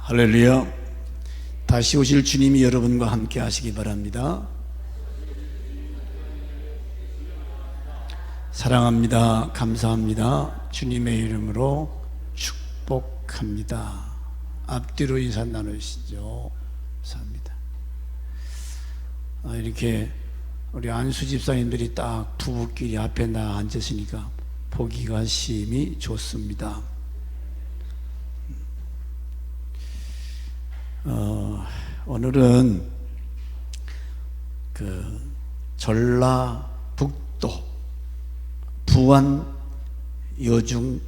할렐루야. 다시 오실 주님이 여러분과 함께 하시기 바랍니다. 사랑합니다. 감사합니다. 주님의 이름으로 축복합니다. 앞뒤로 인사 나누시죠. 감사합니다. 이렇게 우리 안수 집사님들이 딱 부부끼리 앞에 나 앉으시니까 보기가 심히 좋습니다. 오늘은 전라북도 부안 여중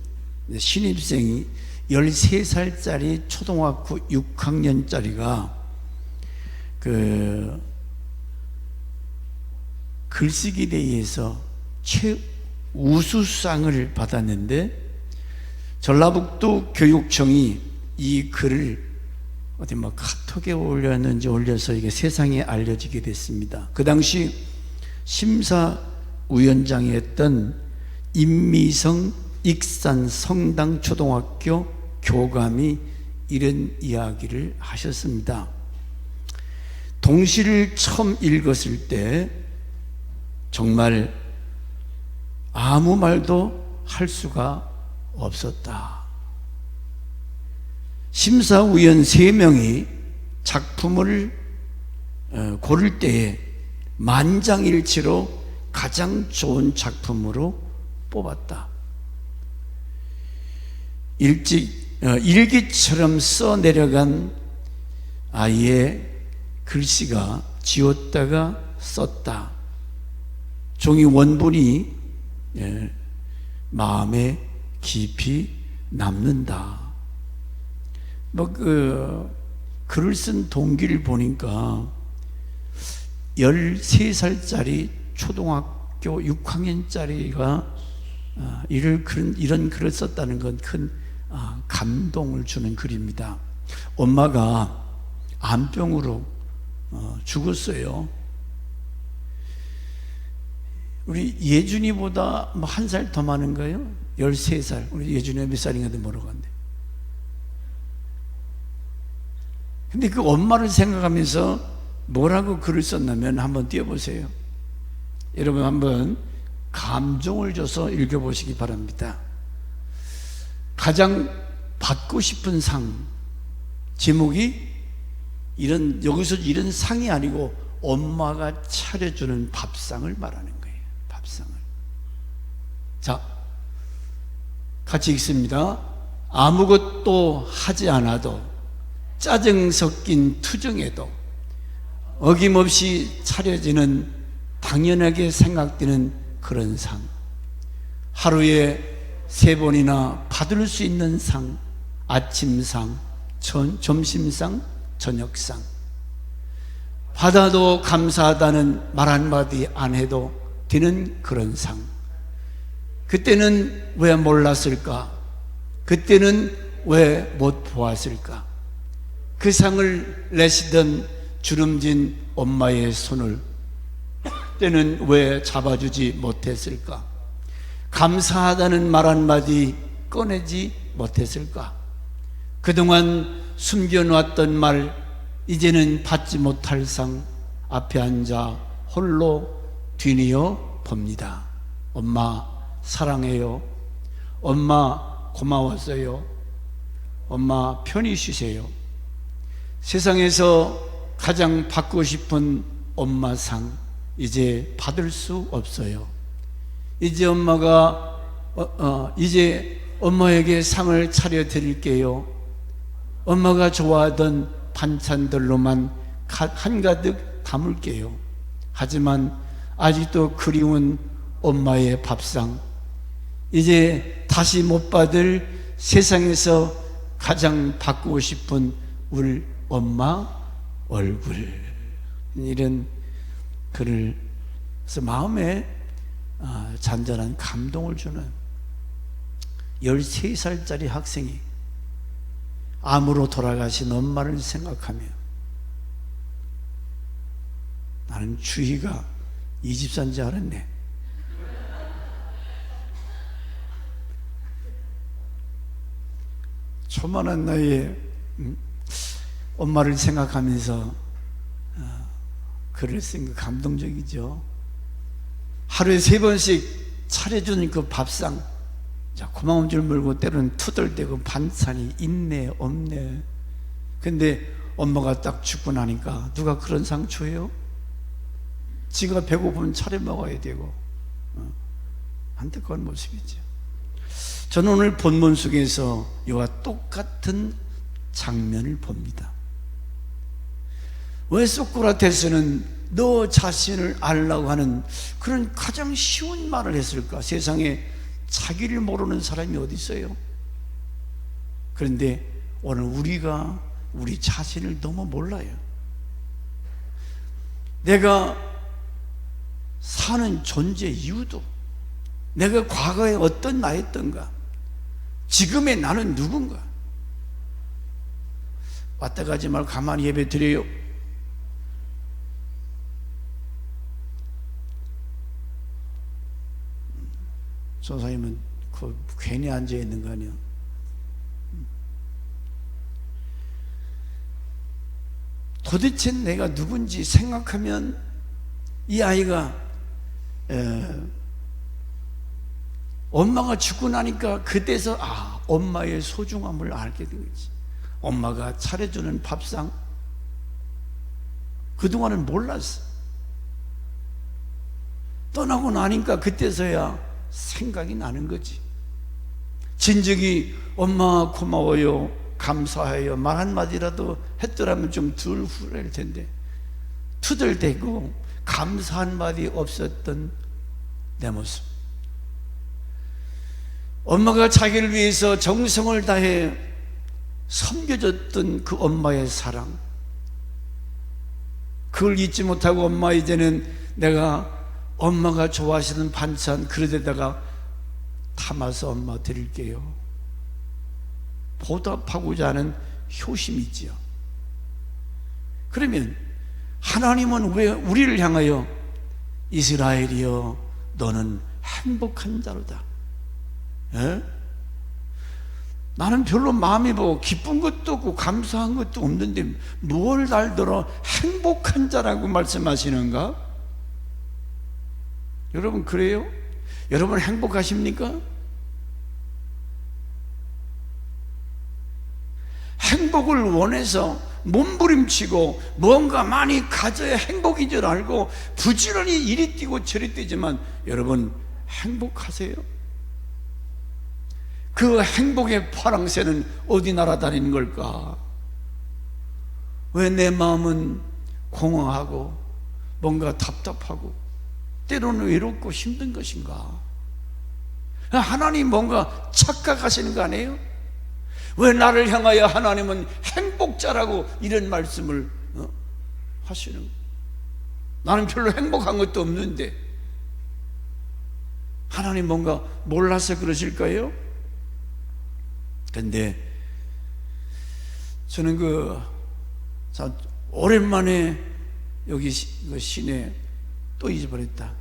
신입생이 13살짜리 초등학교 6학년짜리가 글쓰기 대회에서 최우수상을 받았는데, 전라북도 교육청이 이 글을 어디 카톡에 올려서 이게 세상에 알려지게 됐습니다. 그 당시 심사위원장이었던 임미성 익산 성당 초등학교 교감이 이런 이야기를 하셨습니다. 동시를 처음 읽었을 때 정말 아무 말도 할 수가 없었다. 심사위원 3명이 작품을 고를 때에 만장일치로 가장 좋은 작품으로 뽑았다. 일기처럼 써내려간 아이의 글씨가 지웠다가 썼다. 종이 원본이 마음에 깊이 남는다. 글을 쓴 동기를 보니까 13살짜리 초등학교 6학년짜리가 이런 글을 썼다는 건 큰 감동을 주는 글입니다. 엄마가 암병으로 죽었어요. 우리 예준이보다 1살 더 많은가요? 13살. 우리 예준이가 몇 살인가도 모르겠네. 근데 그 엄마를 생각하면서 뭐라고 글을 썼냐면 한번 띄워보세요. 여러분 한번 감정을 줘서 읽어보시기 바랍니다. 가장 받고 싶은 상, 제목이 여기서 이런 상이 아니고 엄마가 차려주는 밥상을 말하는 거예요. 밥상을. 자, 같이 읽습니다. 아무것도 하지 않아도 짜증 섞인 투정에도 어김없이 차려지는 당연하게 생각되는 그런 상, 하루에 3번이나 받을 수 있는 상, 아침상, 점심상, 저녁상, 받아도 감사하다는 말 한마디 안 해도 되는 그런 상. 그때는 왜 몰랐을까? 그때는 왜 못 보았을까? 그 상을 내시던 주름진 엄마의 손을 그때는 왜 잡아주지 못했을까? 감사하다는 말 한마디 꺼내지 못했을까? 그동안 숨겨놨던 말, 이제는 받지 못할 상 앞에 앉아 홀로 뒤뉘어 봅니다. 엄마 사랑해요. 엄마 고마웠어요. 엄마 편히 쉬세요. 세상에서 가장 받고 싶은 엄마상 이제 받을 수 없어요. 이제 이제 엄마에게 상을 차려 드릴게요. 엄마가 좋아하던 반찬들로만 한가득 담을게요. 하지만 아직도 그리운 엄마의 밥상, 이제 다시 못 받을 세상에서 가장 받고 싶은 우리 엄마 얼굴. 이런 글을 써 마음에 잔잔한 감동을 주는 13살짜리 학생이 암으로 돌아가신 엄마를 생각하며, 나는 주희가 이 집사인 줄 알았네. 초만한 나이에 엄마를 생각하면서 글을 쓴 거 감동적이죠. 하루에 3번씩 차려주는 그 밥상, 고마운 줄 모르고 때로는 투덜대고 반찬이 있네 없네. 근데 엄마가 딱 죽고 나니까 누가 그런 상 줘요? 지가 배고프면 차려 먹어야 되고. 안타까운 모습이죠. 저는 오늘 본문 속에서 이와 똑같은 장면을 봅니다. 왜 소크라테스는 너 자신을 알라고 하는 그런 가장 쉬운 말을 했을까? 세상에 자기를 모르는 사람이 어디 있어요? 그런데 오늘 우리가 우리 자신을 너무 몰라요. 내가 사는 존재 이유도, 내가 과거에 어떤 나였던가, 지금의 나는 누군가. 왔다 가지 말고 가만히 예배 드려요. 선생님은 괜히 앉아 있는 거 아니야? 도대체 내가 누군지 생각하면 이 아이가 엄마가 죽고 나니까 그때서 엄마의 소중함을 알게 되지. 엄마가 차려주는 밥상, 그동안은 몰랐어. 떠나고 나니까 그때서야 생각이 나는 거지. 진즉이 엄마 고마워요, 감사해요 말 한마디라도 했더라면 좀 덜 후회할 텐데, 투덜대고 감사 한마디 없었던 내 모습. 엄마가 자기를 위해서 정성을 다해 섬겨줬던 그 엄마의 사랑, 그걸 잊지 못하고 엄마 이제는 내가 엄마가 좋아하시는 반찬 그릇에다가 담아서 엄마 드릴게요. 보답하고자 하는 효심이 있지요. 그러면 하나님은 왜 우리를 향하여 이스라엘이여 너는 행복한 자로다. 에? 나는 별로 마음이 기쁜 것도 없고 감사한 것도 없는데 뭘 날들어 행복한 자라고 말씀하시는가? 여러분 그래요? 여러분 행복하십니까? 행복을 원해서 몸부림치고 뭔가 많이 가져야 행복인 줄 알고 부지런히 이리 뛰고 저리 뛰지만 여러분 행복하세요? 그 행복의 파랑새는 어디 날아다니는 걸까? 왜 내 마음은 공허하고 뭔가 답답하고 때로는 외롭고 힘든 것인가? 하나님 뭔가 착각하시는 거 아니에요? 왜 나를 향하여 하나님은 행복자라고 이런 말씀을 하시는 거예요? 나는 별로 행복한 것도 없는데 하나님 뭔가 몰라서 그러실까요? 근데 저는 오랜만에 여기 시내 또 잊어버렸다.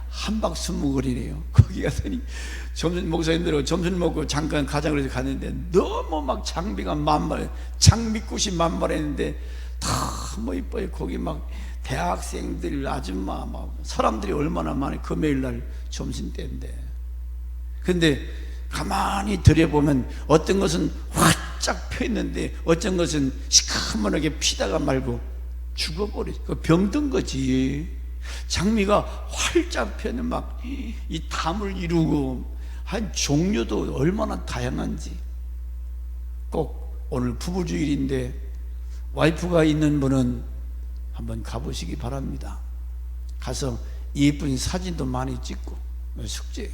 한박순무거리네요. 거기 가더니 목사님들하고 점심 먹고 잠깐 가자 그래서 갔는데 너무 막 장비가 만발, 장미꽃이 만발했는데 너무 이뻐요. 거기 막 대학생들, 아줌마, 막 사람들이 얼마나 많이 금요일날 점심 때인데. 근데 가만히 들여보면 어떤 것은 활짝 펴 있는데 어떤 것은 시커먼하게 피다가 말고 죽어버려. 병든 거지. 장미가 활짝 펴는 막 이 담을 이루고 한 종류도 얼마나 다양한지. 꼭 오늘 부부주일인데 와이프가 있는 분은 한번 가보시기 바랍니다. 가서 예쁜 사진도 많이 찍고 숙제예요.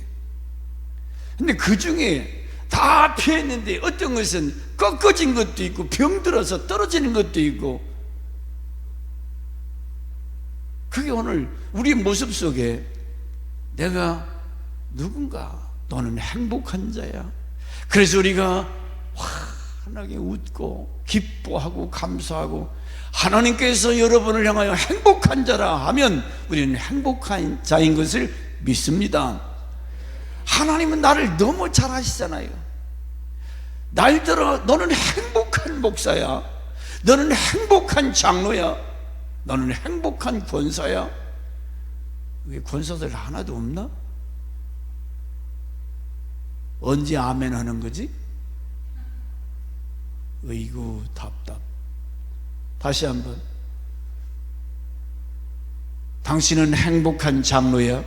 근데 그 중에 다 피했는데 어떤 것은 꺾어진 것도 있고 병들어서 떨어지는 것도 있고, 그게 오늘 우리 모습 속에 내가 누군가, 너는 행복한 자야. 그래서 우리가 환하게 웃고 기뻐하고 감사하고 하나님께서 여러분을 향하여 행복한 자라 하면 우리는 행복한 자인 것을 믿습니다. 하나님은 나를 너무 잘 아시잖아요. 날들어 너는 행복한 행복한 목사야. 너는 행복한 장로야. 너는 행복한 권사야. 왜 권사들 하나도 없나? 언제 아멘 하는 거지? 어이구 답답. 다시 한번. 당신은 행복한 장로야?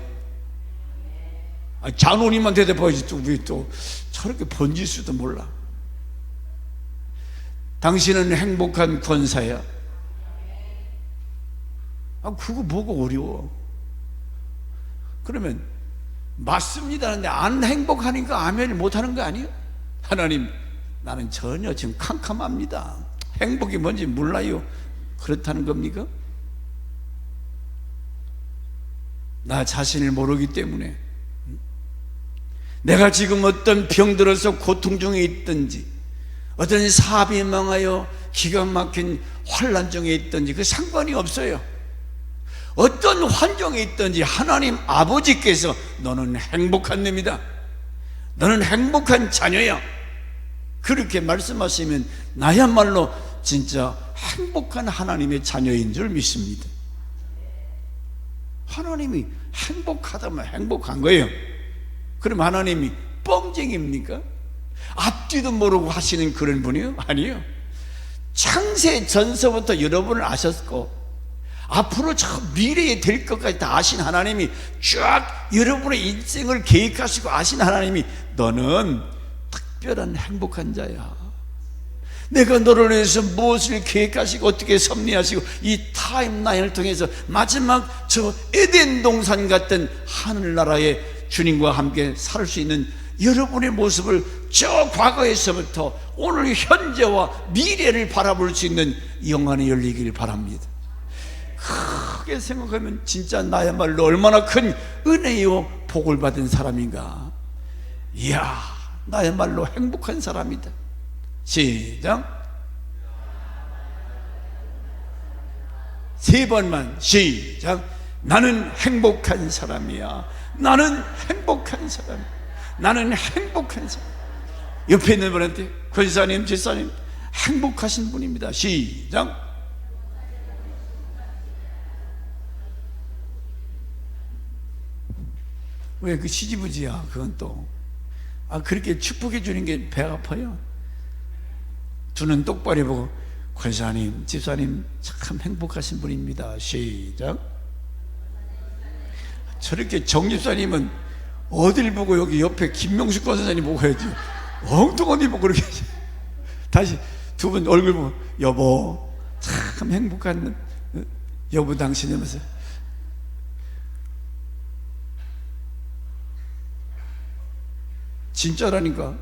장로님만 대답하지 또 저렇게 번지수도 몰라. 당신은 행복한 권사야? 그거 뭐가 어려워? 그러면 맞습니다 하는데 안 행복하니까 아멘을 못하는 거 아니에요? 하나님, 나는 전혀 지금 캄캄합니다. 행복이 뭔지 몰라요. 그렇다는 겁니까? 나 자신을 모르기 때문에, 내가 지금 어떤 병들어서 고통 중에 있든지, 어떤 사업이 망하여 기가 막힌 환난 중에 있든지 그 상관이 없어요. 어떤 환경에 있든지 하나님 아버지께서 너는 행복한 놈이다, 너는 행복한 자녀야, 그렇게 말씀하시면 나야말로 진짜 행복한 하나님의 자녀인 줄 믿습니다. 하나님이 행복하다면 행복한 거예요. 그럼 하나님이 뻥쟁입니까? 앞뒤도 모르고 하시는 그런 분이요? 아니요. 창세 전서부터 여러분을 아셨고 앞으로 저 미래에 될 것까지 다 아신 하나님이 쫙 여러분의 인생을 계획하시고 아신 하나님이 너는 특별한 행복한 자야. 내가 너를 위해서 무엇을 계획하시고 어떻게 섭리하시고 이 타임라인을 통해서 마지막 저 에덴 동산 같은 하늘나라의 주님과 함께 살 수 있는 여러분의 모습을 저 과거에서부터 오늘 현재와 미래를 바라볼 수 있는 영안이 열리기를 바랍니다. 크게 생각하면 진짜 나야말로 얼마나 큰 은혜요 복을 받은 사람인가. 이야, 나야말로 행복한 사람이다. 시작. 세 번만. 시작. 나는 행복한 사람이야. 나는 행복한 사람. 나는 행복한 사람. 옆에 있는 분한테 권사님, 집사님 행복하신 분입니다. 시작. 왜 그 시지부지야? 그건 또 그렇게 축복해 주는 게 배 아파요. 두 눈 똑바로 보고 권사님, 집사님 참 행복하신 분입니다. 시작. 저렇게 정집사님은 어딜 보고 여기 옆에 김명숙 권사님 보고 해야지. 엉뚱한 일 보고 그렇게 다시 두 분 얼굴 보고 여보 참 행복한 여보 당신이면서 진짜라니까.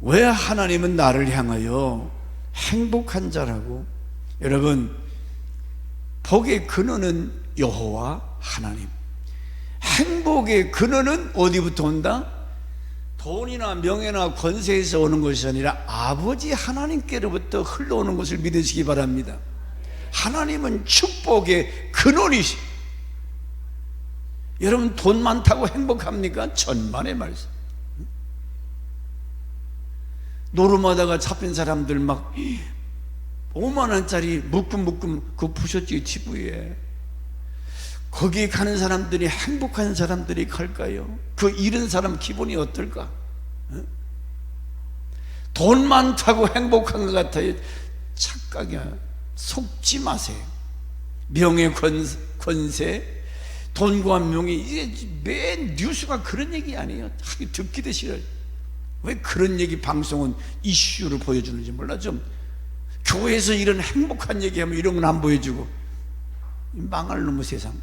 왜 하나님은 나를 향하여 행복한 자라고? 여러분, 복의 근원은 여호와 하나님. 행복의 근원은 어디부터 온다? 돈이나 명예나 권세에서 오는 것이 아니라 아버지 하나님께로부터 흘러오는 것을 믿으시기 바랍니다. 하나님은 축복의 근원이시. 여러분, 돈 많다고 행복합니까? 천만의 말씀. 노름하다가 잡힌 사람들 막 5만 원짜리 묶음 그거 부셨지, TV에. 거기 가는 사람들이 행복한 사람들이 갈까요? 그 잃은 사람 기분이 어떨까? 돈 많다고 행복한 것 같아요. 착각이야. 속지 마세요. 명예, 권세, 돈과 명예, 이게 맨 뉴스가 그런 얘기 아니에요. 듣기도 싫어요. 왜 그런 얘기 방송은 이슈를 보여주는지 몰라. 좀 교회에서 이런 행복한 얘기하면 이런 건 안 보여주고, 망할 놈의 세상.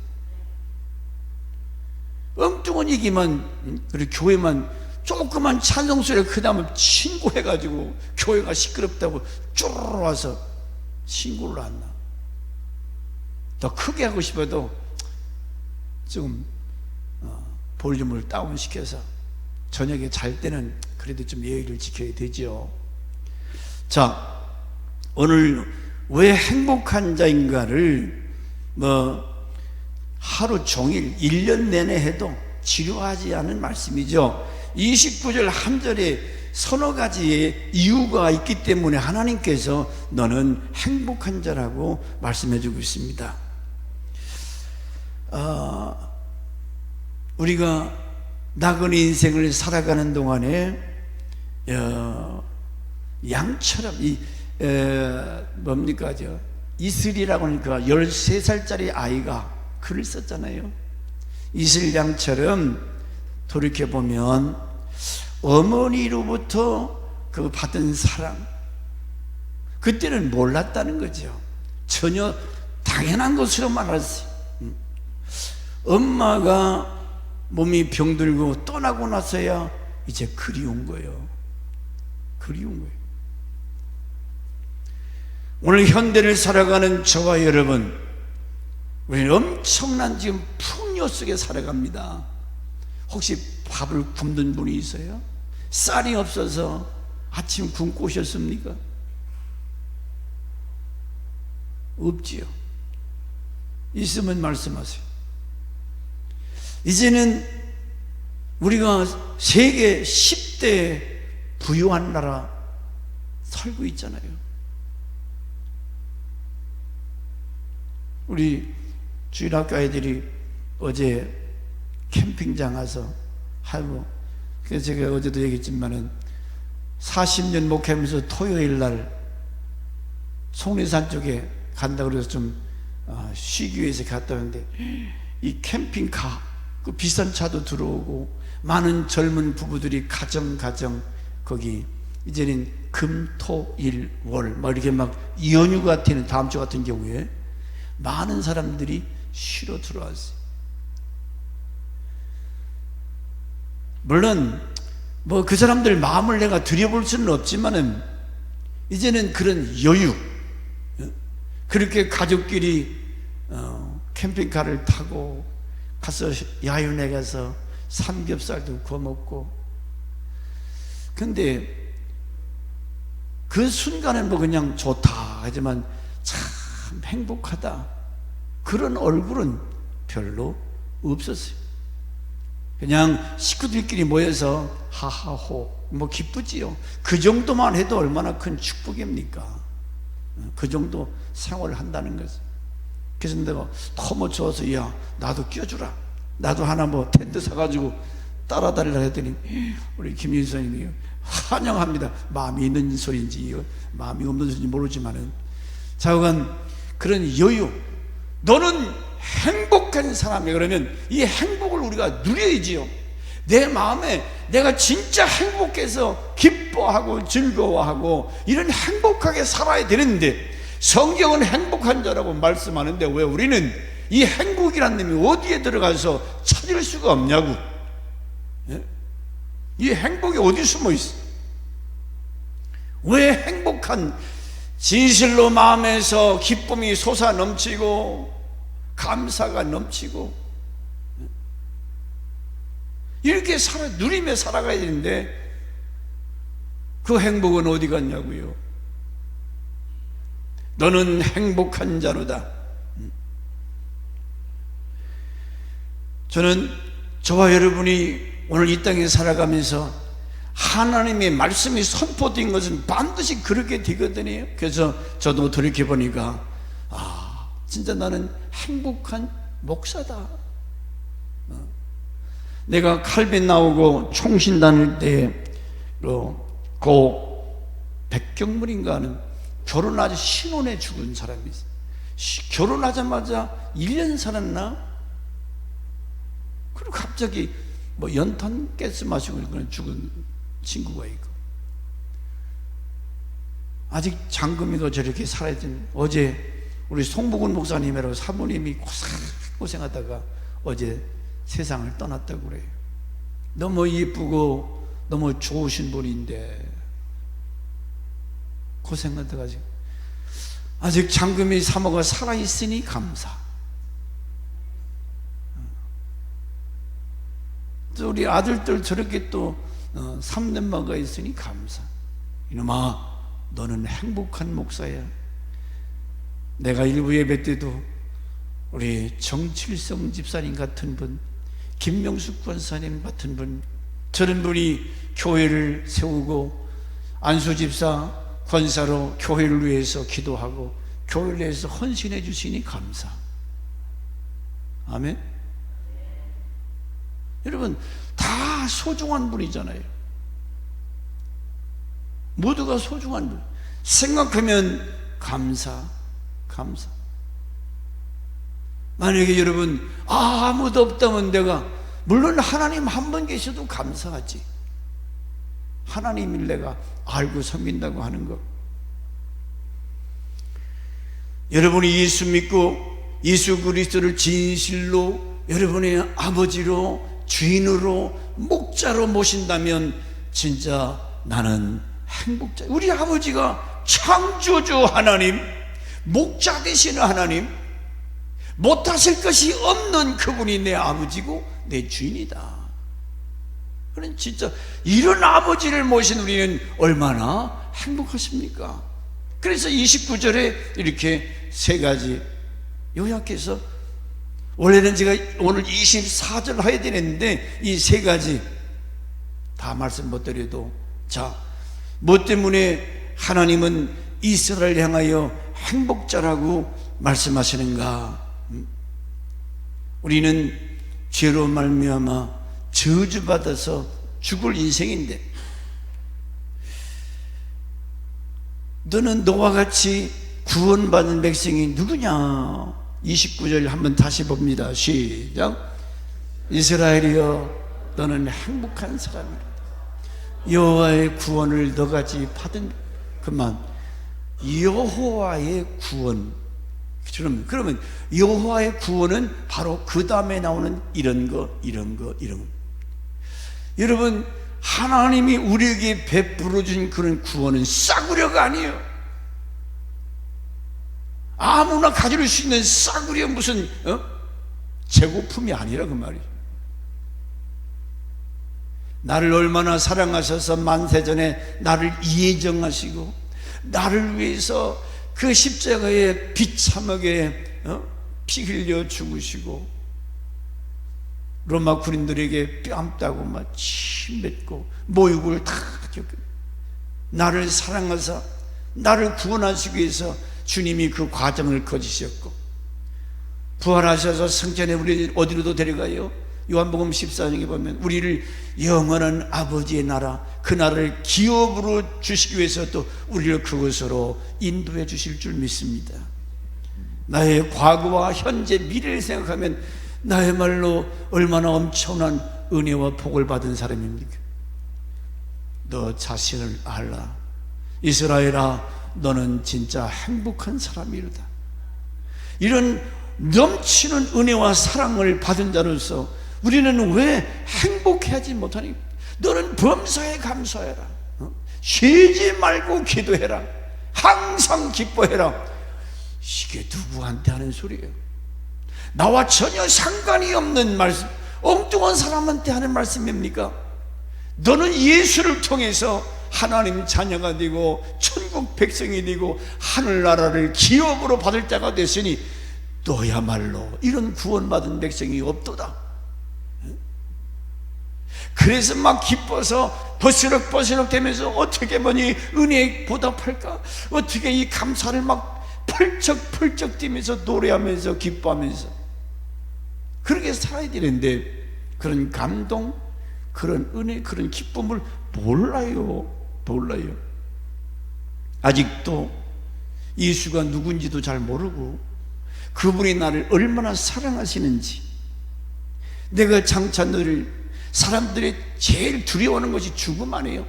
엉뚱한 얘기만, 그리고 교회만 조그만 찬송소리가 크다면 신고해가지고 교회가 시끄럽다고 쪼르르 와서 신고를 안 나. 더 크게 하고 싶어도 좀 볼륨을 다운시켜서 저녁에 잘 때는 그래도 좀 예의를 지켜야 되죠. 자, 오늘 왜 행복한 자인가를 하루 종일 1년 내내 해도 지루하지 않은 말씀이죠. 29절 한 절에 서너 가지의 이유가 있기 때문에 하나님께서 너는 행복한 자라고 말씀해 주고 있습니다. 우리가 나그네 인생을 살아가는 동안에 양처럼 뭡니까 이슬이라고 하니까 13살짜리 아이가 글을 썼잖아요. 이슬 양처럼 돌이켜보면 어머니로부터 그 받은 사랑, 그때는 몰랐다는 거죠. 전혀 당연한 것으로만 알았어요. 엄마가 몸이 병들고 떠나고 나서야 이제 그리운 거예요. 그리운 거예요. 오늘 현대를 살아가는 저와 여러분, 우리는 엄청난 지금 풍요 속에 살아갑니다. 혹시 밥을 굶는 분이 있어요? 쌀이 없어서 아침 굶고 오셨습니까? 없지요. 있으면 말씀하세요. 이제는 우리가 세계 10대 부유한 나라 살고 있잖아요. 우리 주일학교 아이들이 어제 캠핑장 가서 하고, 그래서 제가 어제도 얘기했지만은 40년 목회하면서 토요일 날 속리산 쪽에 간다고 그래서 좀 쉬기 위해서 갔다 왔는데, 이 캠핑카 그 비싼 차도 들어오고 많은 젊은 부부들이 가정 거기 이제는 금, 토, 일, 월 막 이렇게 막 연휴 같은 다음 주 같은 경우에 많은 사람들이 쉬러 들어왔어요. 물론 뭐 그 사람들 마음을 내가 들여볼 수는 없지만은 이제는 그런 여유, 그렇게 가족끼리 캠핑카를 타고 가서 야윤에 가서 삼겹살도 구워 먹고, 근데 그 순간은 뭐 그냥 좋다 하지만 참 행복하다 그런 얼굴은 별로 없었어요. 그냥 식구들끼리 모여서 하하호 뭐 기쁘지요. 그 정도만 해도 얼마나 큰 축복입니까? 그 정도 생활을 한다는 거죠. 그래서 내가 너무 좋아서 야 나도 껴주라, 나도 하나 뭐 텐트 사가지고 따라다니라 했더니 우리 김인수님이 환영합니다. 마음이 있는 소리인지 마음이 없는 소리인지 모르지만은 자오간 그런 여유, 너는 행복한 사람이야. 그러면 이 행복을 우리가 누려야지요. 내 마음에 내가 진짜 행복해서 기뻐하고 즐거워하고 이런 행복하게 살아야 되는데, 성경은 행복한 자라고 말씀하는데 왜 우리는 이 행복이라는 놈이 어디에 들어가서 찾을 수가 없냐고. 예? 이 행복이 어디 숨어 있어? 왜 행복한 진실로 마음에서 기쁨이 솟아 넘치고 감사가 넘치고 이렇게 누리며 살아가야 되는데 그 행복은 어디 갔냐고요? 너는 행복한 자로다. 저는 저와 여러분이 오늘 이 땅에 살아가면서 하나님의 말씀이 선포된 것은 반드시 그렇게 되거든요. 그래서 저도 돌이켜보니까 진짜 나는 행복한 목사다. 내가 칼빈 나오고 총신 다닐 때 고 백경문인가 하는 결혼하자 신혼에 죽은 사람이 있어요. 결혼하자마자 1년 살았나? 그리고 갑자기 뭐 연탄 가스 마시고 죽은 친구가 있고, 아직 장금이가 저렇게 살아있던, 어제 우리 송복은 목사님이라고 사모님이 고생하다가 어제 세상을 떠났다고 그래요. 너무 예쁘고 너무 좋으신 분인데 고생하다가 지금 아직 장금이 사모가 살아있으니 감사. 또 우리 아들들 저렇게 또 3년마가 있으니 감사. 이놈아, 너는 행복한 목사야. 내가 일부 예배 때도 우리 정칠성 집사님 같은 분, 김명숙 권사님 같은 분, 저런 분이 교회를 세우고 안수집사 권사로 교회를 위해서 기도하고 교회를 위해서 헌신해 주시니 감사. 아멘. 여러분, 다 소중한 분이잖아요. 모두가 소중한 분. 생각하면 감사. 만약에 여러분 아무도 없다면 내가, 물론 하나님 한 분 계셔도 감사하지. 하나님을 내가 알고 섬긴다고 하는 것. 여러분이 예수 믿고 예수 그리스도를 진실로 여러분의 아버지로, 주인으로, 목자로 모신다면 진짜 나는 행복자. 우리 아버지가 창조주 하나님, 목자 되시는 하나님, 못하실 것이 없는 그분이 내 아버지고 내 주인이다. 그런 진짜 이런 아버지를 모신 우리는 얼마나 행복하십니까? 그래서 29절에 이렇게 세 가지 요약해서, 원래는 제가 오늘 24절 해야 되는데 이 세 가지 다 말씀 못 드려도, 자, 뭐 때문에 하나님은 이스라엘을 향하여 행복자라고 말씀하시는가? 우리는 죄로 말미암아 저주받아서 죽을 인생인데, 너는 너와 같이 구원받은 백성이 누구냐? 29절 한번 다시 봅니다. 시작. 이스라엘이여, 너는 행복한 사람이다. 여호와의 구원을 너같이 받은. 그만. 여호와의 구원. 그러면 여호와의 구원은 바로 그 다음에 나오는 이런 거. 여러분, 하나님이 우리에게 베풀어 준 그런 구원은 싸구려가 아니에요. 아무나 가질 수 있는 싸구려 무슨 재고품이 아니라 그 말이에요. 나를 얼마나 사랑하셔서 만세전에 나를 예정하시고 나를 위해서 그 십자가에 비참하게 피 흘려 죽으시고 로마 군인들에게 뺨 따고 막 침 뱉고 모욕을 다 겪고, 나를 사랑하사 나를 구원하시기 위해서 주님이 그 과정을 거치셨고, 부활하셔서 성전에 우리 어디로도 데려가요? 요한복음 14장에 보면 우리를 영원한 아버지의 나라, 그 나라를 기업으로 주시기 위해서 또 우리를 그곳으로 인도해 주실 줄 믿습니다. 나의 과거와 현재, 미래를 생각하면 나야말로 얼마나 엄청난 은혜와 복을 받은 사람입니까? 너 자신을 알라. 이스라엘아, 너는 진짜 행복한 사람이로다. 이런 넘치는 은혜와 사랑을 받은 자로서 우리는 왜 행복해하지 못하니? 너는 범사에 감사해라. 쉬지 말고 기도해라. 항상 기뻐해라. 이게 누구한테 하는 소리예요? 나와 전혀 상관이 없는 말씀, 엉뚱한 사람한테 하는 말씀입니까? 너는 예수를 통해서 하나님 자녀가 되고 천국 백성이 되고 하늘나라를 기업으로 받을 자가 됐으니 너야말로 이런 구원받은 백성이 없도다. 그래서 막 기뻐서 버스럭버스럭 되면서 어떻게 뭐니 은혜에 보답할까? 어떻게 이 감사를 막 펄쩍펄쩍 뛰면서 노래하면서 기뻐하면서 그렇게 살아야 되는데, 그런 감동, 그런 은혜, 그런 기쁨을 몰라요. 아직도 예수가 누군지도 잘 모르고 그분이 나를 얼마나 사랑하시는지. 내가 장차 너를, 사람들이 제일 두려워하는 것이 죽음 아니에요?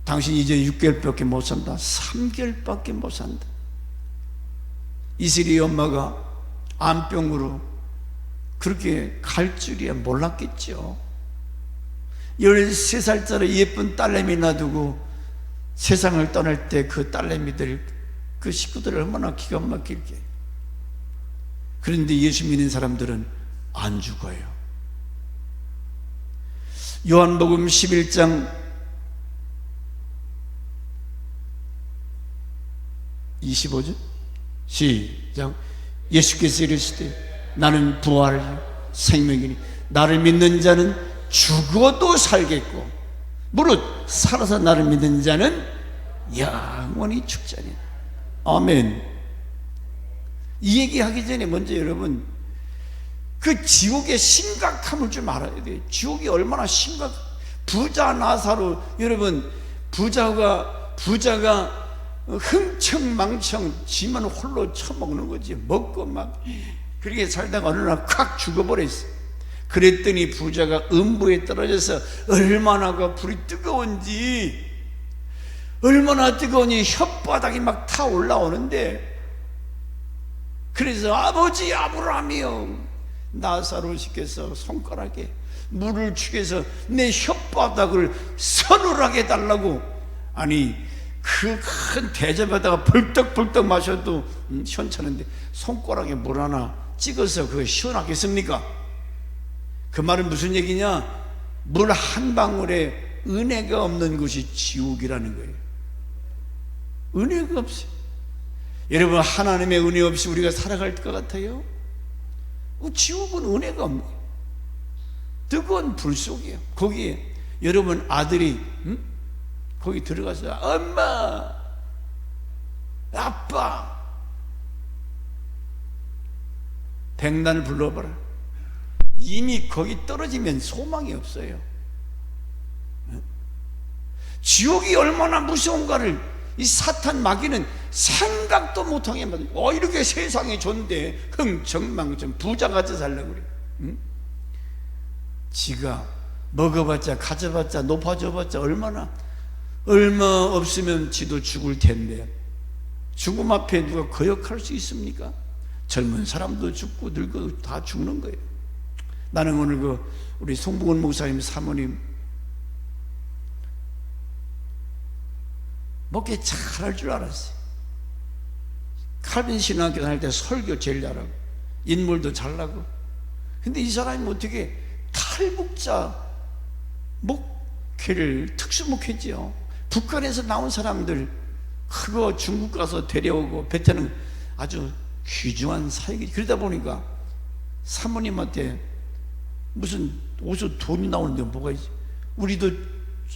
당신 이제 6개월밖에 못 산다, 3개월밖에 못 산다. 이슬이 엄마가 암병으로 그렇게 갈 줄이야 몰랐겠죠. 13살짜리 예쁜 딸내미 놔두고 세상을 떠날 때 그 딸내미들, 그 식구들을 얼마나 기가 막히게. 그런데 예수 믿는 사람들은 안 죽어요. 요한복음 11장 25절 시작. 예수께서 이르시되 나는 부활 생명이니 나를 믿는 자는 죽어도 살겠고 무릇 살아서 나를 믿는 자는 영원히 죽지 아니하리라. 아멘. 이 얘기하기 전에 먼저 여러분 그 지옥의 심각함을 좀 알아야 돼요. 지옥이 얼마나 부자 나사로, 여러분 부자가 흥청망청 지만 홀로 처먹는 거지. 먹고 막 그렇게 살다가 어느 날 콱 죽어버렸어. 그랬더니 부자가 음부에 떨어져서 얼마나 그 불이 뜨거운지, 얼마나 뜨거우니 혓바닥이 막 타 올라오는데, 그래서 아버지 아브라함이여, 나사로시께서 손가락에 물을 축여서 내 혓바닥을 서늘하게 달라고. 아니 그 큰 대접에다가 벌떡벌떡 마셔도 시원찮은데 손가락에 물 하나 찍어서 그거 시원하겠습니까? 그 말은 무슨 얘기냐? 물 한 방울에 은혜가 없는 곳이 지옥이라는 거예요. 은혜가 없어요. 여러분, 하나님의 은혜 없이 우리가 살아갈 것 같아요? 지옥은 은혜가 없는 거예요. 뜨거운 불 속이에요. 거기에 여러분 아들이 거기 들어가서 엄마, 아빠, 백난을 불러봐라. 이미 거기 떨어지면 소망이 없어요. 지옥이 얼마나 무서운가를 이 사탄 마귀는 생각도 못하게 만들고, 이렇게 세상이 좋은데 흥청망청 부자같이 살려고 그래. 지가 먹어봤자 가져봤자 높아져봤자 얼마 없으면 지도 죽을 텐데, 죽음 앞에 누가 거역할 수 있습니까? 젊은 사람도 죽고 늙어도 다 죽는 거예요. 나는 오늘 우리 송봉원 목사님 사모님 목회 잘할 줄 알았어요. 칼빈 신학교 다닐 때 설교 제일 잘하고 인물도 잘나고. 근데 이 사람이 어떻게 탈북자 목회를 특수목회지요. 북한에서 나온 사람들 그거 중국 가서 데려오고 뱉는 아주 귀중한 사역이지. 그러다 보니까 사모님한테 무슨 어디서 돈이 나오는데 뭐가 있지? 우리도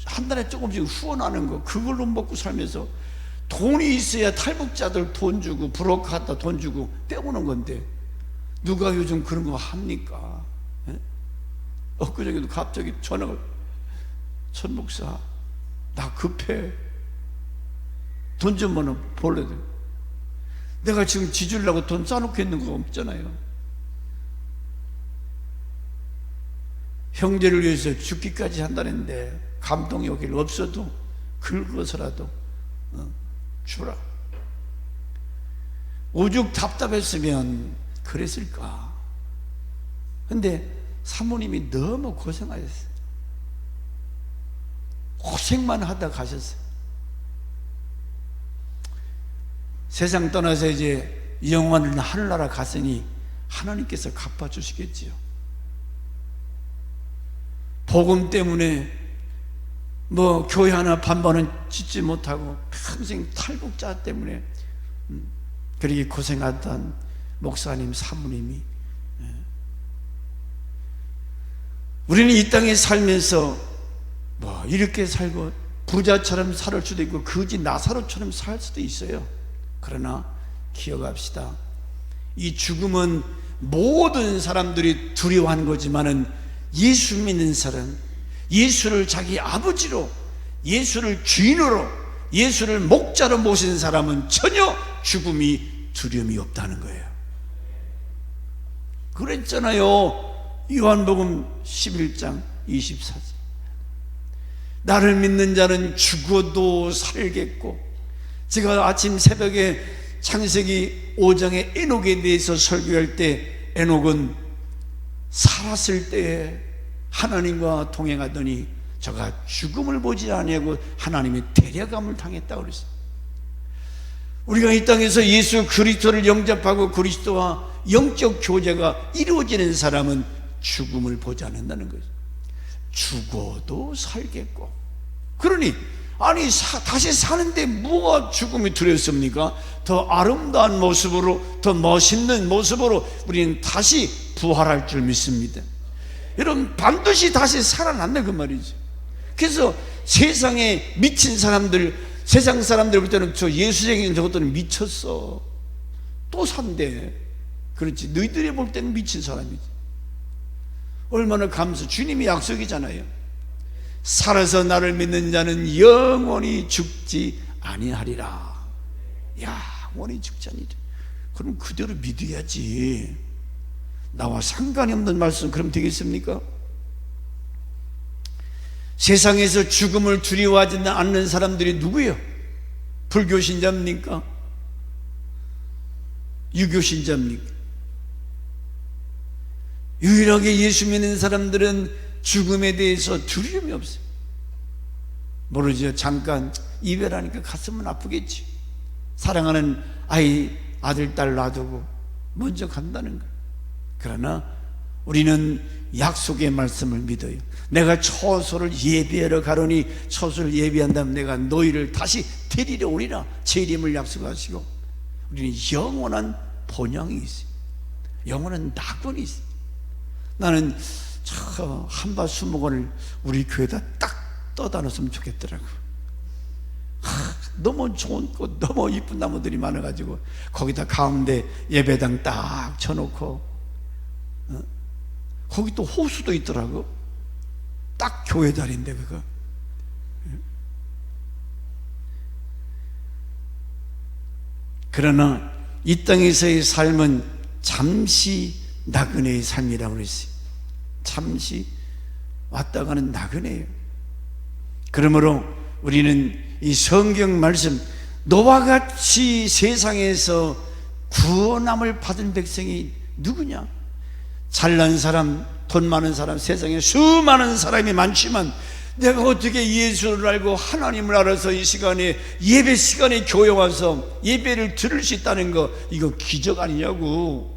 한 달에 조금씩 후원하는 거 그걸로 먹고 살면서, 돈이 있어야 탈북자들 돈 주고 브로커 갖다 돈 주고 떼오는 건데 누가 요즘 그런 거 합니까? 엊그저께도 갑자기 전화가, 천 목사 나 급해, 돈 좀 벌려야 돼. 내가 지금 지주려고 돈 싸놓고 있는 거 없잖아요. 형제를 위해서 죽기까지 한다는데 감동이 오길, 없어도 긁어서라도 주라. 오죽 답답했으면 그랬을까. 근데 사모님이 너무 고생하셨어요. 고생만 하다 가셨어요. 세상 떠나서 이제 영원한 하늘나라 갔으니 하나님께서 갚아주시겠지요. 복음 때문에 교회 하나 반반은 짓지 못하고 평생 탈북자 때문에 그렇게 고생하던 목사님 사모님이, 우리는 이 땅에 살면서 이렇게 살고 부자처럼 살 수도 있고 거지 나사로처럼 살 수도 있어요. 그러나 기억합시다. 이 죽음은 모든 사람들이 두려워하는 거지만은 예수 믿는 사람, 예수를 자기 아버지로, 예수를 주인으로, 예수를 목자로 모신 사람은 전혀 죽음이 두려움이 없다는 거예요. 그랬잖아요. 요한복음 11장 24절. 나를 믿는 자는 죽어도 살겠고, 제가 아침 새벽에 창세기 5장의 에녹에 대해서 설교할 때, 에녹은 살았을 때에 하나님과 동행하더니 저가 죽음을 보지 아니하고 하나님이 데려감을 당했다고 그랬어요. 우리가 이 땅에서 예수 그리스도를 영접하고 그리스도와 영적 교제가 이루어지는 사람은 죽음을 보지 않는다는 거죠. 죽어도 살겠고. 그러니 다시 사는데 뭐가 죽음이 두렵습니까? 더 아름다운 모습으로, 더 멋있는 모습으로 우리는 다시 부활할 줄 믿습니다. 여러분 반드시 다시 살아난다 그 말이죠. 그래서 세상에 미친 사람들, 세상 사람들 볼 때는 저 예수쟁이는 저것들은 미쳤어, 또 산대. 그렇지, 너희들이 볼 때는 미친 사람이지. 얼마나 감사. 주님이 약속이잖아요. 살아서 나를 믿는 자는 영원히 죽지 아니하리라. 영원히 죽지 아니하리라. 그럼 그대로 믿어야지. 나와 상관이 없는 말씀 그럼 되겠습니까? 세상에서 죽음을 두려워하지 않는 사람들이 누구예요? 불교 신자입니까? 유교 신자입니까? 유일하게 예수 믿는 사람들은 죽음에 대해서 두려움이 없어요. 모르죠. 잠깐 이별하니까 가슴은 아프겠지. 사랑하는 아들, 딸 놔두고 먼저 간다는 거예요. 그러나 우리는 약속의 말씀을 믿어요. 내가 처소를 예비하러 가노니, 처소를 예비한다면 내가 너희를 다시 데리러 오리라. 재림을 약속하시고, 우리는 영원한 본향이 있어요. 영원한 낙원이 있어요. 나는 저 한밭 수목원을 우리 교회에다 딱 떠다 놨으면 좋겠더라고. 너무 좋은 꽃, 너무 이쁜 나무들이 많아가지고 거기다 가운데 예배당 딱 쳐놓고, 거기 또 호수도 있더라고. 딱 교회 자리인데 그거. 그러나 이 땅에서의 삶은 잠시 나그네의 삶이라고 그랬어요. 잠시 왔다 가는 나그네예요. 그러므로 우리는 이 성경 말씀, 너와 같이 세상에서 구원함을 받은 백성이 누구냐? 잘난 사람, 돈 많은 사람, 세상에 수많은 사람이 많지만 내가 어떻게 예수를 알고 하나님을 알아서 이 시간에, 예배 시간에 교회 와서 예배를 들을 수 있다는 거, 이거 기적 아니냐고.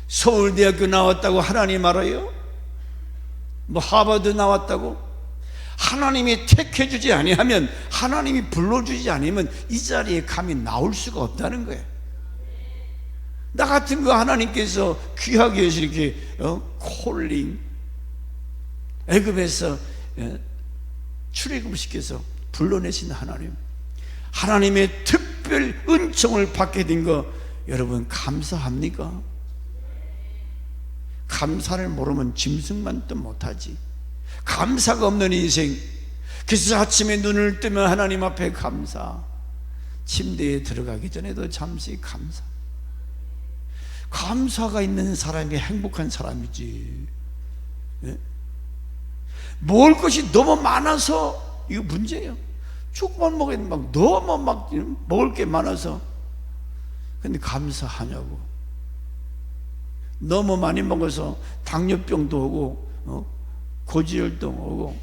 서울대학교 나왔다고 하나님 알아요? 뭐 하버드 나왔다고? 하나님이 택해주지 아니하면, 하나님이 불러주지 않으면 이 자리에 감히 나올 수가 없다는 거예요. 나 같은 거 하나님께서 귀하게 해서 이렇게 콜링, 애굽에서 출애굽시켜서 불러내신 하나님, 하나님의 특별 은총을 받게 된 거 여러분 감사합니까? 감사를 모르면 짐승만 또 못하지. 감사가 없는 인생. 그래서 아침에 눈을 뜨면 하나님 앞에 감사, 침대에 들어가기 전에도 잠시 감사. 감사가 있는 사람이 행복한 사람이지. 먹을 것이 너무 많아서 이거 문제예요. 조금만 먹으면 막 너무 막 먹을 게 많아서. 근데 감사하냐고. 너무 많이 먹어서 당뇨병도 오고 고지혈증 오고.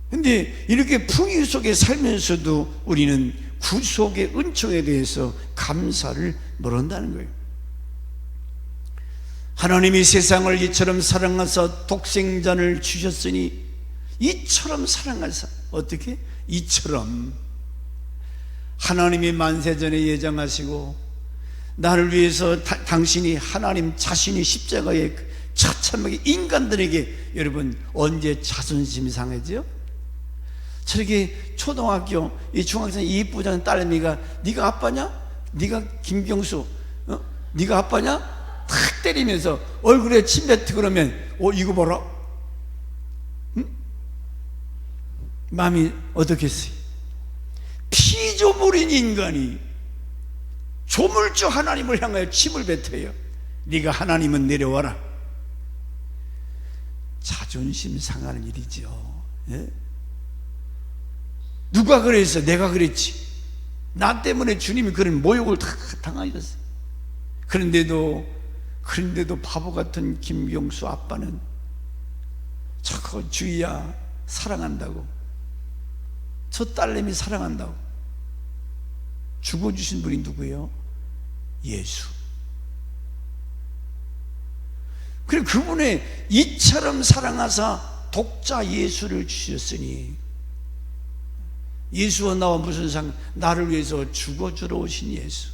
근데 이렇게 풍요 속에 살면서도 우리는 구속의 은총에 대해서 감사를 모른다는 거예요. 하나님이 세상을 이처럼 사랑하사 독생자를 주셨으니, 이처럼 사랑하사, 어떻게? 이처럼 하나님이 만세전에 예정하시고 나를 위해서 당신이, 하나님 자신이 십자가에 처참하게 인간들에게, 여러분 언제 자존심이 상해져? 저렇게 초등학교 이 중학생 이부장 딸내미가 네가 아빠냐? 네가 김경수, 네가 아빠냐? 탁 때리면서 얼굴에 침 뱉고 그러면 이거 봐라. 응? 마음이 어떻겠어요? 피조물인 인간이 조물주 하나님을 향하여 침을 뱉어요. 네가 하나님은 내려와라. 자존심 상하는 일이죠. 예? 누가 그랬어? 내가 그랬지. 나 때문에 주님이 그런 모욕을 다 당하셨어. 그런데도 바보 같은 김경수 아빠는 저거 주희야 사랑한다고, 저 딸내미 사랑한다고 죽어주신 분이 누구예요? 예수. 그리고 그분의 이처럼 사랑하사 독자 예수를 주셨으니, 예수와 나와 무슨 상? 나를 위해서 죽어주러 오신 예수.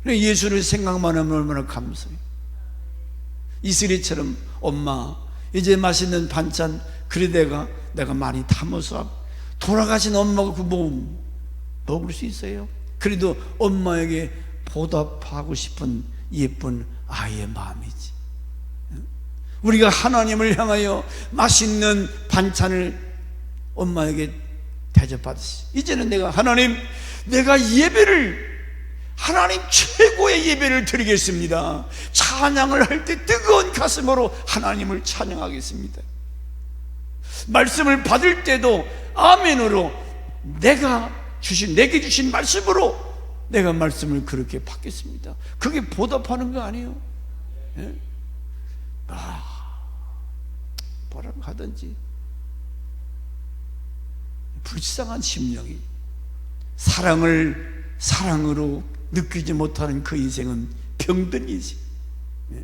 예수를 생각만 하면 얼마나 감사해요. 이슬이처럼 엄마 이제 맛있는 반찬 그래 내가 많이 담아서 돌아가신 엄마가 그 먹을 수 있어요? 그래도 엄마에게 보답하고 싶은 예쁜 아이의 마음이지. 우리가 하나님을 향하여 맛있는 반찬을 엄마에게 대접받으시. 이제는 하나님 내가 하나님 최고의 예배를 드리겠습니다. 찬양을 할 때 뜨거운 가슴으로 하나님을 찬양하겠습니다. 말씀을 받을 때도 아멘으로 내게 주신 말씀으로 내가 말씀을 그렇게 받겠습니다. 그게 보답하는 거 아니에요? 예? 뭐라고 하든지 불쌍한 심령이 사랑으로 느끼지 못하는 그 인생은 병든 인생. 예?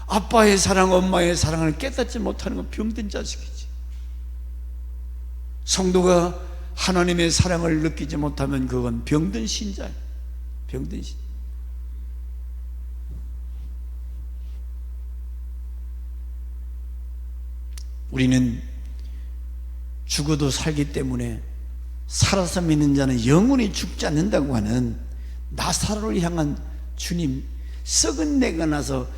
아빠의 사랑, 엄마의 사랑을 깨닫지 못하는 건 병든 자식이지. 성도가 하나님의 사랑을 느끼지 못하면 그건 병든 신자예요. 병든 신. 우리는 죽어도 살기 때문에 살아서 믿는 자는 영원히 죽지 않는다고 하는 나사로를 향한 주님, 썩은 내가 나서,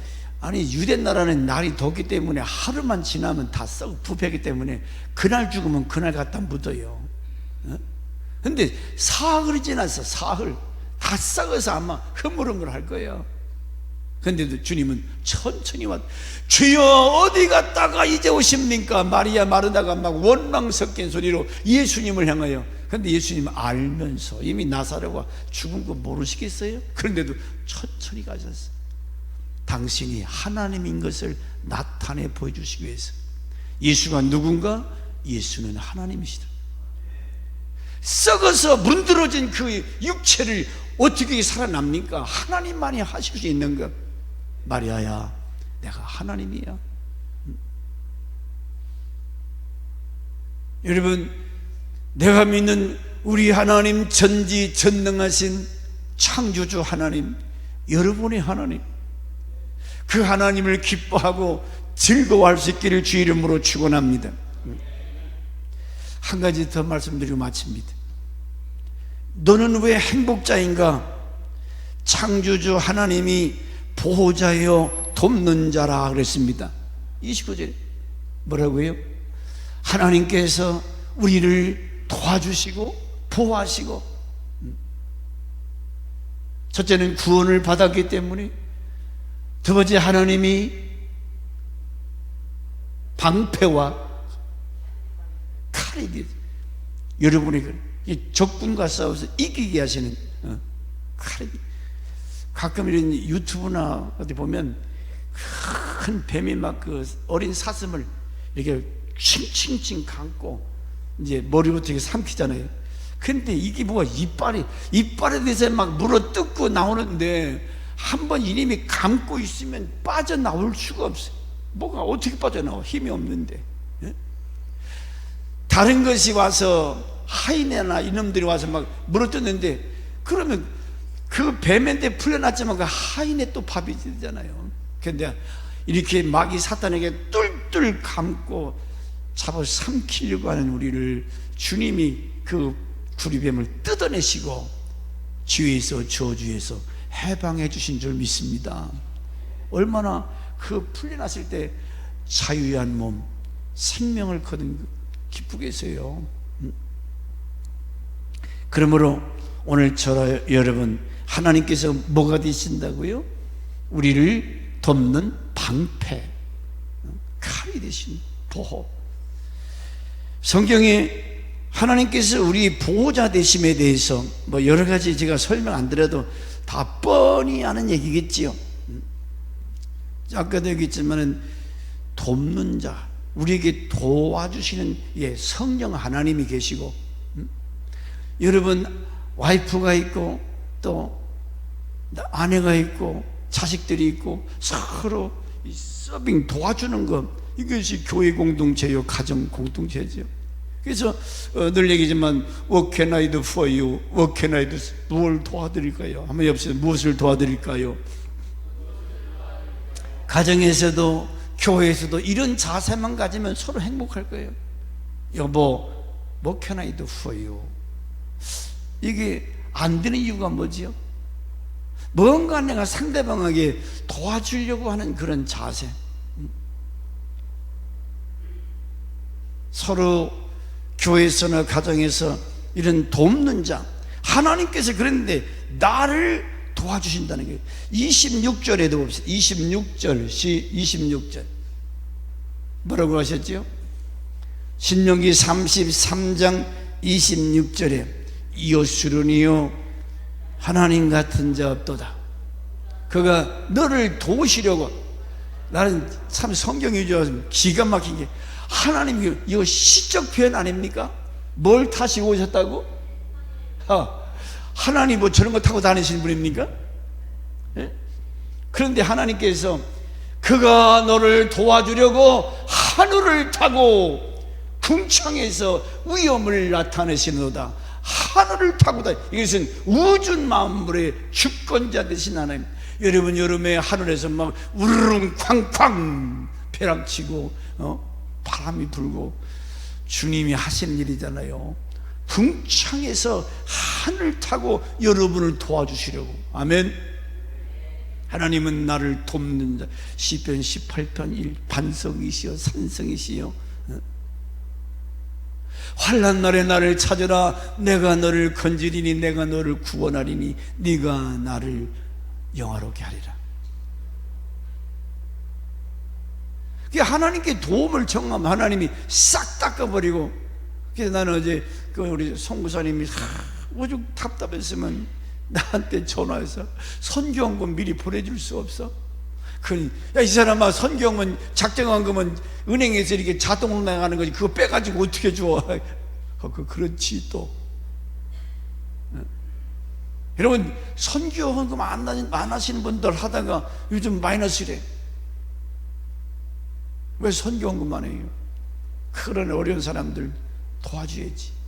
유대 나라는 날이 덥기 때문에 하루만 지나면 다 부패하기 때문에 그날 죽으면 그날 갖다 묻어요. 근데 사흘이 지났어. 사흘 다 썩어서 아마 흐물흐물할 거예요. 근데도 주님은 천천히 왔. 주여 어디 갔다가 이제 오십니까? 마리아 마르다가 막 원망 섞인 소리로 예수님을 향하여. 근데 예수님은 알면서 이미 나사로가 죽은 거 모르시겠어요? 그런데도 천천히 가셨어요. 당신이 하나님인 것을 나타내 보여주시기 위해서. 예수가 누군가? 예수는 하나님이시다. 썩어서 문드러진 그 육체를 어떻게 살아납니까? 하나님만이 하실 수 있는 것. 마리아야, 내가 하나님이야. 여러분, 내가 믿는 우리 하나님, 전지전능하신 창조주 하나님, 여러분의 하나님, 그 하나님을 기뻐하고 즐거워할 수 있기를 주 이름으로 축원합니다. 한 가지 더 말씀드리고 마칩니다. 너는 왜 행복자인가? 창조주 하나님이 보호자여 돕는 자라 그랬습니다. 29절에 뭐라고요? 하나님께서 우리를 도와주시고 보호하시고, 첫째는 구원을 받았기 때문에, 두 번째 하나님이 방패와 칼이 되죠. 여러분이 적군과 싸워서 이기게 하시는 칼이. 가끔 이런 유튜브나 어디 보면 큰 뱀이 막 그 어린 사슴을 이렇게 칭칭칭 감고 이제 머리부터 이렇게 삼키잖아요. 근데 이게 뭐가 이빨에 대해서 막 물어뜯고 나오는데 한번 이놈이 감고 있으면 빠져나올 수가 없어요. 뭐가 어떻게 빠져나와? 힘이 없는데. 예? 다른 것이 와서 하이네나 이놈들이 와서 막 물어뜯는데, 그러면 그 뱀한테 풀려났지만 그 하이네 또 밥이 되잖아요. 근데 이렇게 마귀 사탄에게 뚫뚫 감고 잡아 삼키려고 하는 우리를 주님이 그 구리뱀을 뜯어내시고 지혜에서 저주에서 해방해 주신 줄 믿습니다. 얼마나 그 풀려났을 때 자유한 몸, 생명을 거둔 기쁘겠어요. 그러므로 오늘 여러분, 하나님께서 뭐가 되신다고요? 우리를 돕는 방패, 칼이 되신 보호. 성경에 하나님께서 우리 보호자 되심에 대해서 뭐 여러 가지 제가 설명 안 드려도 다 뻔히 아는 얘기겠지요. 아까도 얘기했지만은 돕는 자, 우리에게 도와주시는 성령 하나님이 계시고, 여러분 와이프가 있고 또 아내가 있고 자식들이 있고 서로 서빙 도와주는 것, 이것이 교회 공동체요, 가정 공동체죠. 그래서 늘 얘기지만 What can I do for you? What can I do? 뭘 도와드릴까요? 한번 옆에서 무엇을 도와드릴까요? 가정에서도 교회에서도 이런 자세만 가지면 서로 행복할 거예요. 여보, What can I do for you? 이게 안 되는 이유가 뭐지요? 뭔가 내가 상대방에게 도와주려고 하는 그런 자세. 서로 교회에서나 가정에서 이런 돕는 자, 하나님께서 그랬는데 나를 도와주신다는 거예요. 26절에도 봅시다. 26절 뭐라고 하셨죠? 신명기 33장 26절에 이웃술은이요 하나님 같은 자 없도다. 그가 너를 도우시려고. 나는 참 성경이 기가 막힌 게, 하나님이 이거 시적 표현 아닙니까? 뭘 타시고 오셨다고? 하나님 뭐 저런 거 타고 다니시는 분입니까? 예? 그런데 하나님께서 그가 너를 도와주려고 하늘을 타고 궁창에서 위엄을 나타내시노다. 하늘을 타고 다니. 이것은 우주 만물의 주권자 되신 하나님. 여러분 여름에 하늘에서 막 우르릉 쾅쾅 벼락치고 바람이 불고 주님이 하시는 일이잖아요. 궁창에서 하늘 타고 여러분을 도와주시려고. 아멘. 하나님은 나를 돕는 자. 시편 18편 1 반석이시여 산성이시여. 환난 날에 나를 찾으라. 내가 너를 건지리니 내가 너를 구원하리니 네가 나를 영화롭게 하리라. 하나님께 도움을 청하면 하나님이 싹 닦아버리고. 그래서 나는 어제 우리 송구사님이 오죽 답답했으면 나한테 전화해서 선교원금 미리 보내줄 수 없어? 야, 이 사람아, 선교원금 작정한 거면 은행에서 이렇게 자동으로 나가는 거지, 그거 빼가지고 어떻게 줘? 그렇지 또. 여러분, 선교원금 안 하시는 분들 하다가 요즘 마이너스래. 왜 선교원금만 해요? 그런 어려운 사람들 도와줘야지.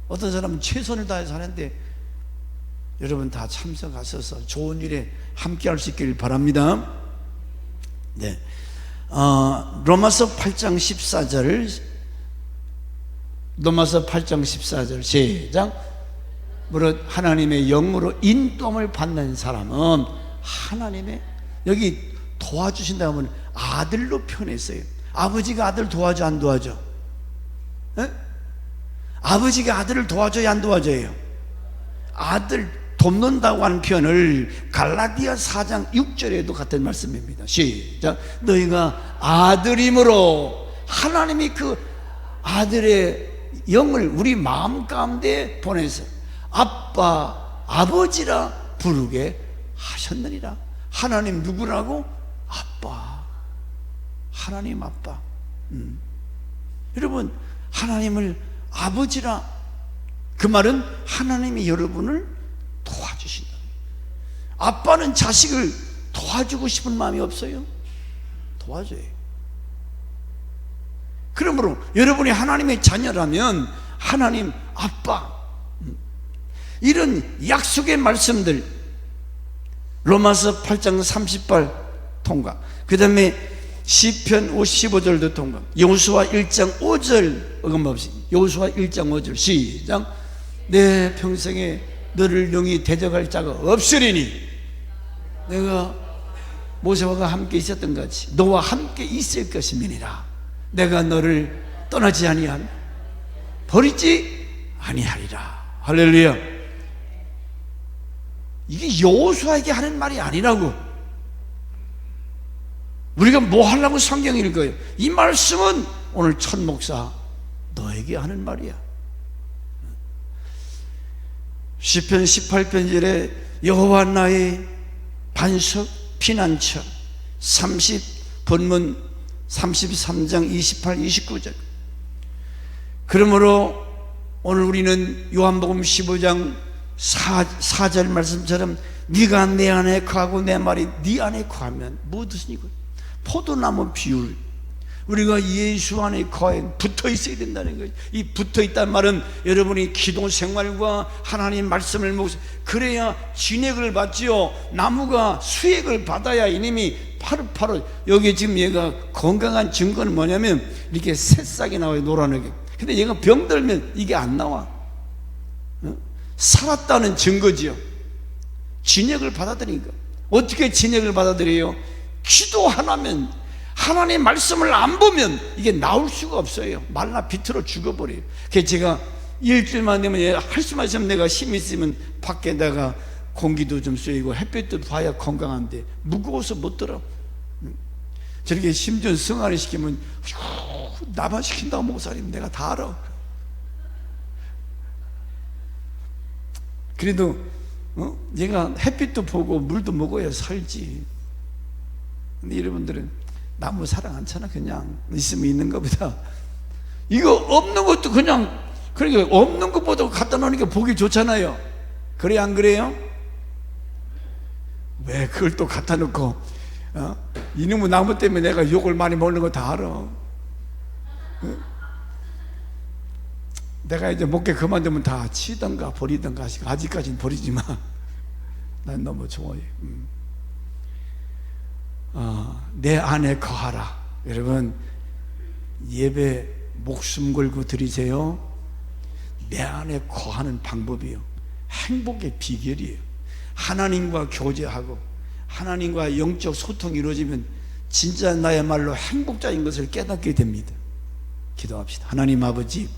어떤 사람은 최선을 다해서 하는데 여러분 다 참석하셔서 좋은 일에 함께 할 수 있기를 바랍니다. 네. 로마서 8장 14절 로마서 8장 14절 시작. 무릇 하나님의 영으로 인도함을 받는 사람은 하나님의, 여기 도와주신다고 하면 아들로 표현했어요. 아버지가 아들 도와줘 안 도와줘? 에? 아버지가 아들을 도와줘야 안 도와줘요? 아들 돕는다고 하는 표현을 갈라디아 4장 6절에도 같은 말씀입니다. 시작. 너희가 아들임으로 하나님이 그 아들의 영을 우리 마음 가운데 보내서 아빠, 아버지라 부르게 하셨느니라. 하나님 누구라고? 아빠. 하나님 아빠. 여러분, 하나님을 아버지라, 그 말은 하나님이 여러분을 도와주신다. 아빠는 자식을 도와주고 싶은 마음이 없어요? 도와줘요. 그러므로 여러분이 하나님의 자녀라면 하나님 아빠, 이런 약속의 말씀들, 로마서 8장 38 통과, 그 다음에 시편 55절도 통과, 여호수아 1장 5절 어금없이 여호수아 1장 5절 시작. 내 평생에 너를 영이 대적할 자가 없으리니 내가 모세와 함께 있었던 같이 너와 함께 있을 것임이니라. 내가 너를 떠나지 아니하며 버리지 아니하리라. 할렐루야. 이게 여호수아에게 하는 말이 아니라고. 우리가 뭐 하려고 성경 읽어요? 이 말씀은 오늘 첫 목사 너에게 하는 말이야. 시편 18편 1절에 여호와 나의 반석 피난처, 30 본문 33장 28, 29절. 그러므로 오늘 우리는 요한복음 15장 4절 말씀처럼 네가 내 안에 거하고 내 말이 네 안에 거하면 무엇이니? 포도나무 비율, 우리가 예수 안에 거해 붙어 있어야 된다는 거예요. 이 붙어 있다는 말은 여러분이 기도 생활과 하나님 말씀을 그래야 진액을 받지요. 나무가 수액을 받아야 이놈이 파릇파릇. 여기 지금 얘가 건강한 증거는 뭐냐면 이렇게 새싹이 나와요, 노란하게. 근데 얘가 병들면 이게 안 나와. 살았다는 증거지요. 진액을 받아들이니까. 어떻게 진액을 받아들여요? 기도 하나면, 하나님의 말씀을 안 보면 이게 나올 수가 없어요. 말라 비틀어 죽어버려요. 그래서 제가 일주일만 되면 할 수만 있으면 내가 힘이 있으면 밖에다가 공기도 좀 쐬고 햇빛도 봐야 건강한데 무거워서 못 들어. 저렇게 심지어 승환을 시키면 나만 시킨다고 목사님 내가 다 알아. 그래도 얘가 햇빛도 보고 물도 먹어야 살지. 근데 여러분들은 나무 사랑 않잖아. 그냥 있으면 있는 것보다, 이거 없는 것도 그냥, 그러니까 없는 것보다 갖다 놓으니까 보기 좋잖아요. 그래 안 그래요? 왜 그걸 또 갖다 놓고 이놈의 나무 때문에 내가 욕을 많이 먹는 거 다 알아. 내가 이제 목회 그만두면 다 치던가 버리던가 하시고, 아직까지는 버리지 마. 난 너무 좋아해. 내 안에 거하라. 여러분, 예배 목숨 걸고 드리세요. 내 안에 거하는 방법이에요. 행복의 비결이에요. 하나님과 교제하고 하나님과 영적 소통이 이루어지면 진짜 나야말로 행복자인 것을 깨닫게 됩니다. 기도합시다. 하나님 아버지,